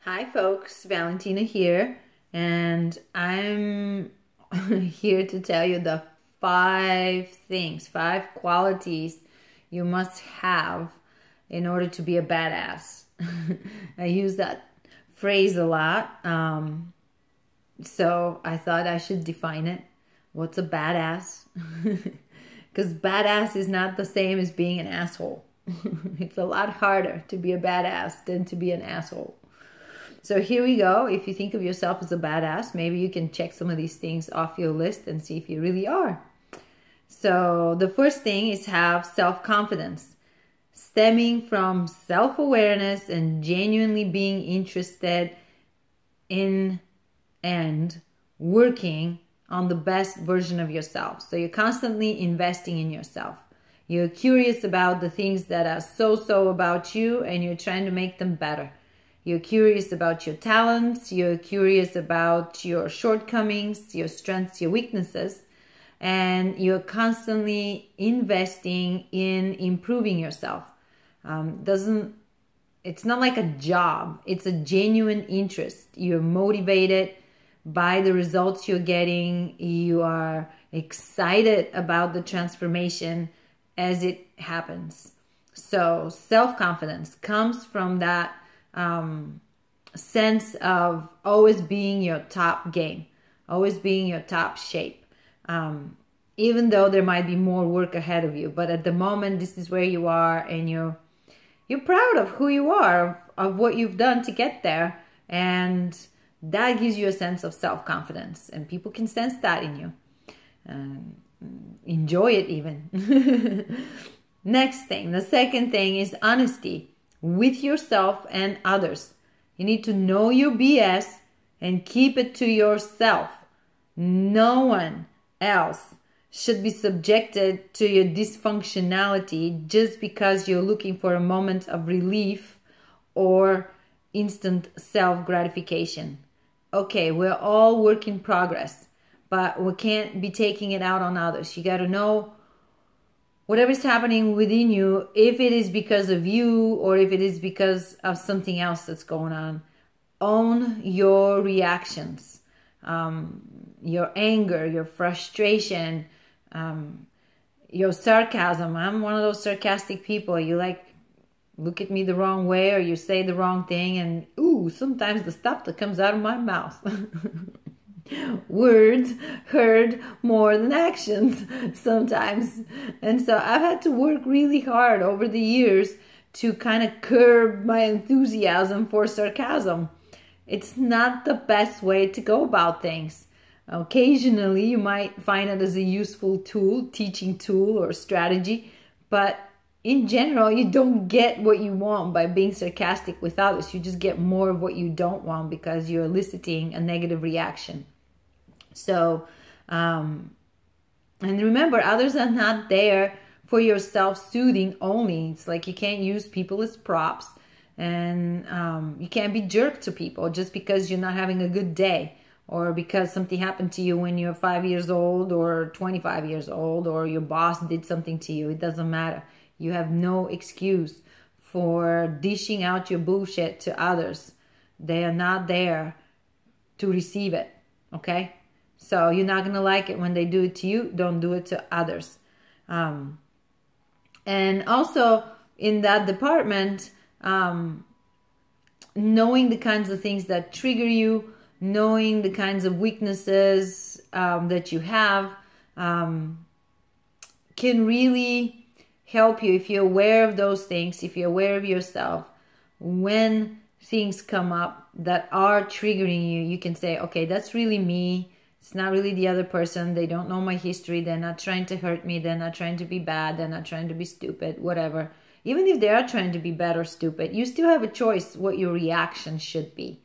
Hi folks, Valentina here, and I'm here to tell you the five qualities you must have in order to be a badass. I use that phrase a lot, so I thought I should define it. What's a badass? Because badass is not the same as being an asshole. It's a lot harder to be a badass than to be an asshole. So here we go. If you think of yourself as a badass, maybe you can check some of these things off your list and see if you really are. So the first thing is have self-confidence, stemming from self-awareness and genuinely being interested in and working on the best version of yourself. So you're constantly investing in yourself. You're curious about the things that are so about you, and you're trying to make them better. You're curious about your talents, you're curious about your shortcomings, your strengths, your weaknesses, and you're constantly investing in improving yourself. It's not like a job, it's a genuine interest. You're motivated by the results you're getting, you are excited about the transformation as it happens. So self-confidence comes from that sense of always being your top game, always being your top shape, even though there might be more work ahead of you. But at the moment, this is where you are, and you're proud of who you are, of what you've done to get there, and that gives you a sense of self-confidence, and people can sense that in you. Enjoy it even. Next thing, the second thing is honesty with yourself and others. You need to know your BS and keep it to yourself. No one else should be subjected to your dysfunctionality just because you're looking for a moment of relief or instant self-gratification. Okay, we're all work in progress, but we can't be taking it out on others. You got to know whatever's happening within you, if it is because of you or if it is because of something else that's going on. Own your reactions, your anger, your frustration, your sarcasm. I'm one of those sarcastic people. You look at me the wrong way, or you say the wrong thing, and ooh, sometimes the stuff that comes out of my mouth. Words hurt more than actions sometimes. And so I've had to work really hard over the years to kind of curb my enthusiasm for sarcasm. It's not the best way to go about things. Occasionally you might find it as a useful tool, teaching tool or strategy, but in general you don't get what you want by being sarcastic with others. You just get more of what you don't want because you're eliciting a negative reaction. So, and remember, others are not there for your self-soothing only. It's like you can't use people as props, and you can't be jerked to people just because you're not having a good day, or because something happened to you when you're 5 years old or 25 years old, or your boss did something to you. It doesn't matter. You have no excuse for dishing out your bullshit to others. They are not there to receive it, okay? So you're not going to like it when they do it to you. Don't do it to others. And also in that department, knowing the kinds of things that trigger you, knowing the kinds of weaknesses that you have can really help you if you're aware of those things, if you're aware of yourself. When things come up that are triggering you, you can say, okay, that's really me. It's not really the other person. They don't know my history. They're not trying to hurt me. They're not trying to be bad. They're not trying to be stupid, whatever. Even if they are trying to be bad or stupid, you still have a choice what your reaction should be.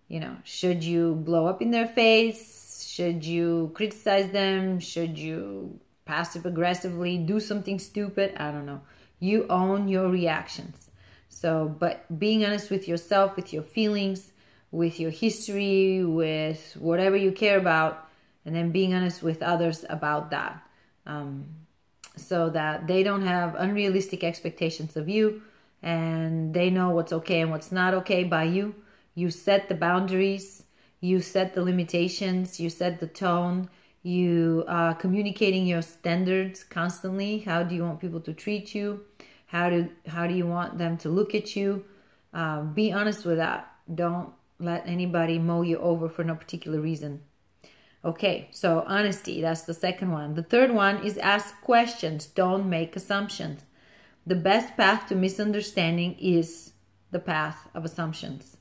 You know, should you blow up in their face? Should you criticize them? Should you passive aggressively do something stupid? I don't know. You own your reactions. So, but being honest with yourself, with your feelings, with your history, with whatever you care about, and then being honest with others about that, so that they don't have unrealistic expectations of you, and they know what's okay and what's not okay by you, You set the boundaries, you set the limitations, you set the tone, you are communicating your standards constantly. How do you want people to treat you? How do you want them to look at you? Be honest with that. Don't let anybody mow you over for no particular reason. Okay, so honesty, that's the second one. The third one is ask questions. Don't make assumptions. The best path to misunderstanding is the path of assumptions.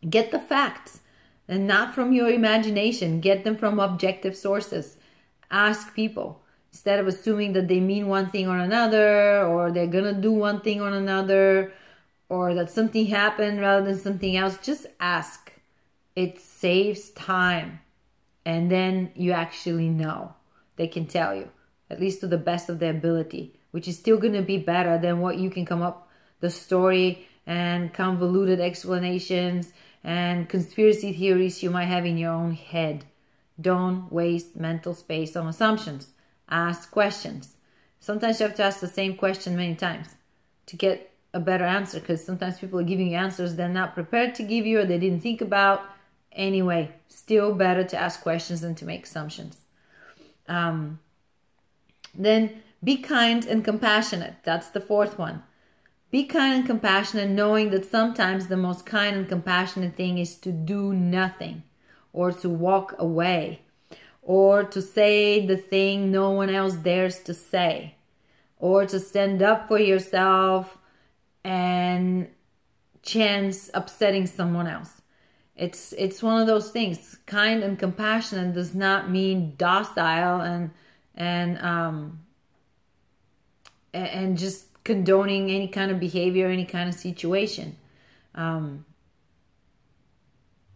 Get the facts, and not from your imagination. Get them from objective sources. Ask people. Instead of assuming that they mean one thing or another, or they're going to do one thing or another, or that something happened rather than something else, just ask. It saves time. And then you actually know. They can tell you, at least to the best of their ability, which is still going to be better than what you can come up, the story and convoluted explanations and conspiracy theories you might have in your own head. Don't waste mental space on assumptions. Ask questions. Sometimes you have to ask the same question many times to get a better answer, because sometimes people are giving you answers they're not prepared to give you or they didn't think about. Anyway, still better to ask questions than to make assumptions. Then be kind and compassionate. That's the fourth one. Be kind and compassionate, knowing that sometimes the most kind and compassionate thing is to do nothing, or to walk away, or to say the thing no one else dares to say, or to stand up for yourself and chance upsetting someone else. It's one of those things. Kind and compassionate does not mean docile and just condoning any kind of behavior, any kind of situation.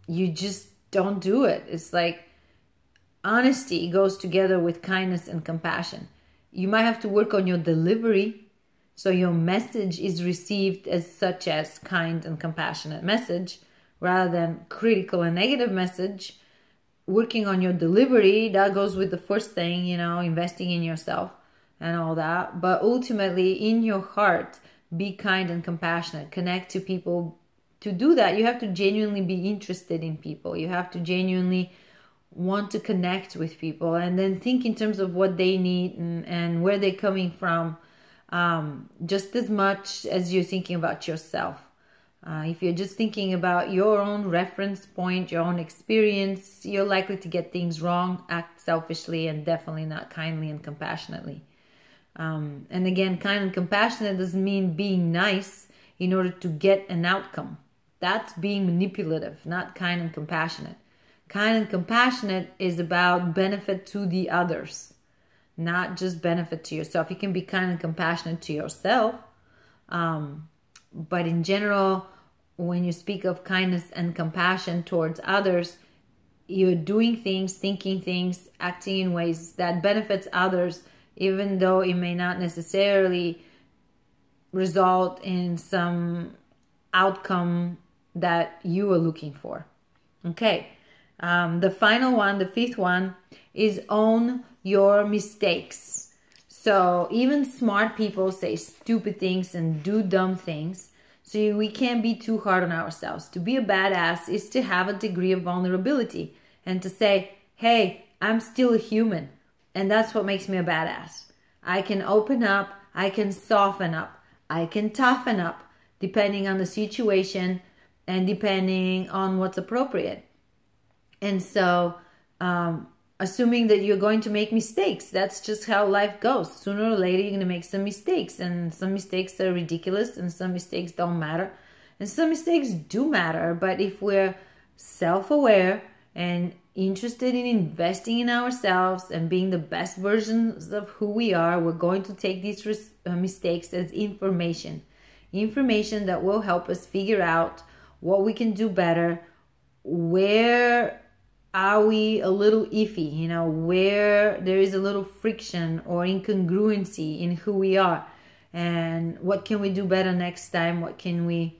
You just don't do it. It's like honesty goes together with kindness and compassion. You might have to work on your delivery, so your message is received as such as kind and compassionate message, rather than critical and negative message. Working on your delivery, that goes with the first thing, investing in yourself and all that. But ultimately, in your heart, be kind and compassionate. Connect to people. To do that, you have to genuinely be interested in people. You have to genuinely want to connect with people, and then think in terms of what they need and where they're coming from, just as much as you're thinking about yourself. If you're just thinking about your own reference point, your own experience, you're likely to get things wrong, act selfishly, and definitely not kindly and compassionately. And again, kind and compassionate doesn't mean being nice in order to get an outcome. That's being manipulative, not kind and compassionate. Kind and compassionate is about benefit to the others, not just benefit to yourself. You can be kind and compassionate to yourself, but in general, when you speak of kindness and compassion towards others, you're doing things, thinking things, acting in ways that benefits others, even though it may not necessarily result in some outcome that you are looking for. Okay. The final one, the fifth one, is own your mistakes. So even smart people say stupid things and do dumb things. So we can't be too hard on ourselves. To be a badass is to have a degree of vulnerability and to say, hey, I'm still a human. And that's what makes me a badass. I can open up, I can soften up, I can toughen up, depending on the situation and depending on what's appropriate. And so, assuming that you're going to make mistakes, that's just how life goes. Sooner or later, you're going to make some mistakes. And some mistakes are ridiculous and some mistakes don't matter. And some mistakes do matter. But if we're self-aware and interested in investing in ourselves and being the best versions of who we are, we're going to take these mistakes as information. Information that will help us figure out what we can do better, where are we a little iffy, where there is a little friction or incongruency in who we are, and what can we do better next time, what can we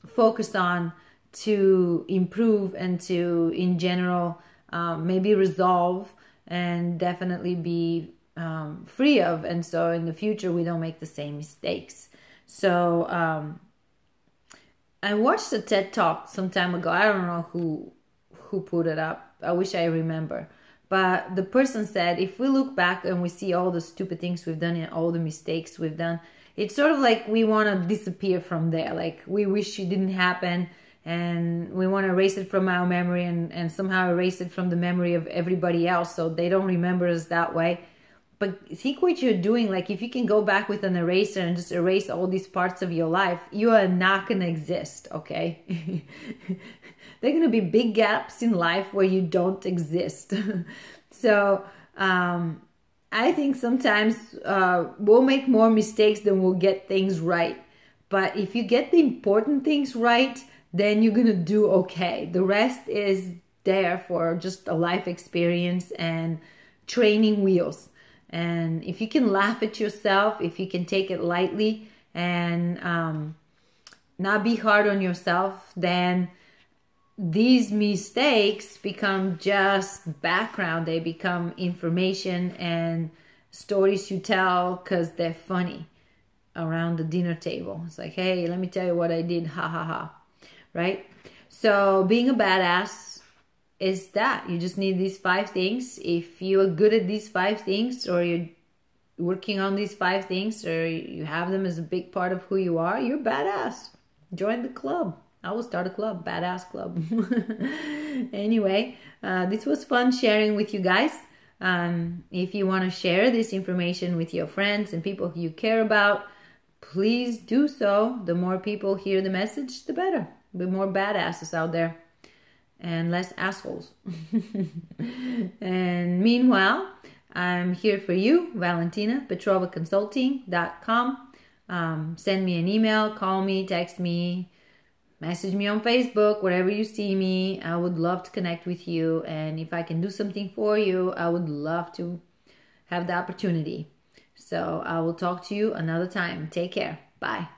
focus on to improve and to, in general, maybe resolve and definitely be free of, and so in the future we don't make the same mistakes. So I watched a TED Talk some time ago. I don't know who put it up. I wish I remember. But the person said, if we look back and we see all the stupid things we've done and all the mistakes we've done, it's sort of like we want to disappear from there. Like we wish it didn't happen and we want to erase it from our memory and somehow erase it from the memory of everybody else so they don't remember us that way. But think what you're doing. Like if you can go back with an eraser and just erase all these parts of your life, you are not going to exist, okay? There are going to be big gaps in life where you don't exist. So I think sometimes we'll make more mistakes than we'll get things right. But if you get the important things right, then you're going to do okay. The rest is there for just a life experience and training wheels. And if you can laugh at yourself, if you can take it lightly and not be hard on yourself, then these mistakes become just background. They become information and stories you tell because they're funny around the dinner table. It's like, hey, let me tell you what I did, ha ha ha, right? So being a badass is that. You just need these 5 things. If you are good at these 5 things, or you're working on these 5 things, or you have them as a big part of who you are, you're badass. Join the club. I will start a club, badass club. Anyway, this was fun sharing with you guys. If you want to share this information with your friends and people you care about, please do so. The more people hear the message, the better. The more badasses out there and less assholes. And meanwhile, I'm here for you, Valentina, PetrovaConsulting.com. Send me an email, call me, text me, message me on Facebook, wherever you see me. I would love to connect with you. And if I can do something for you, I would love to have the opportunity. So I will talk to you another time. Take care. Bye.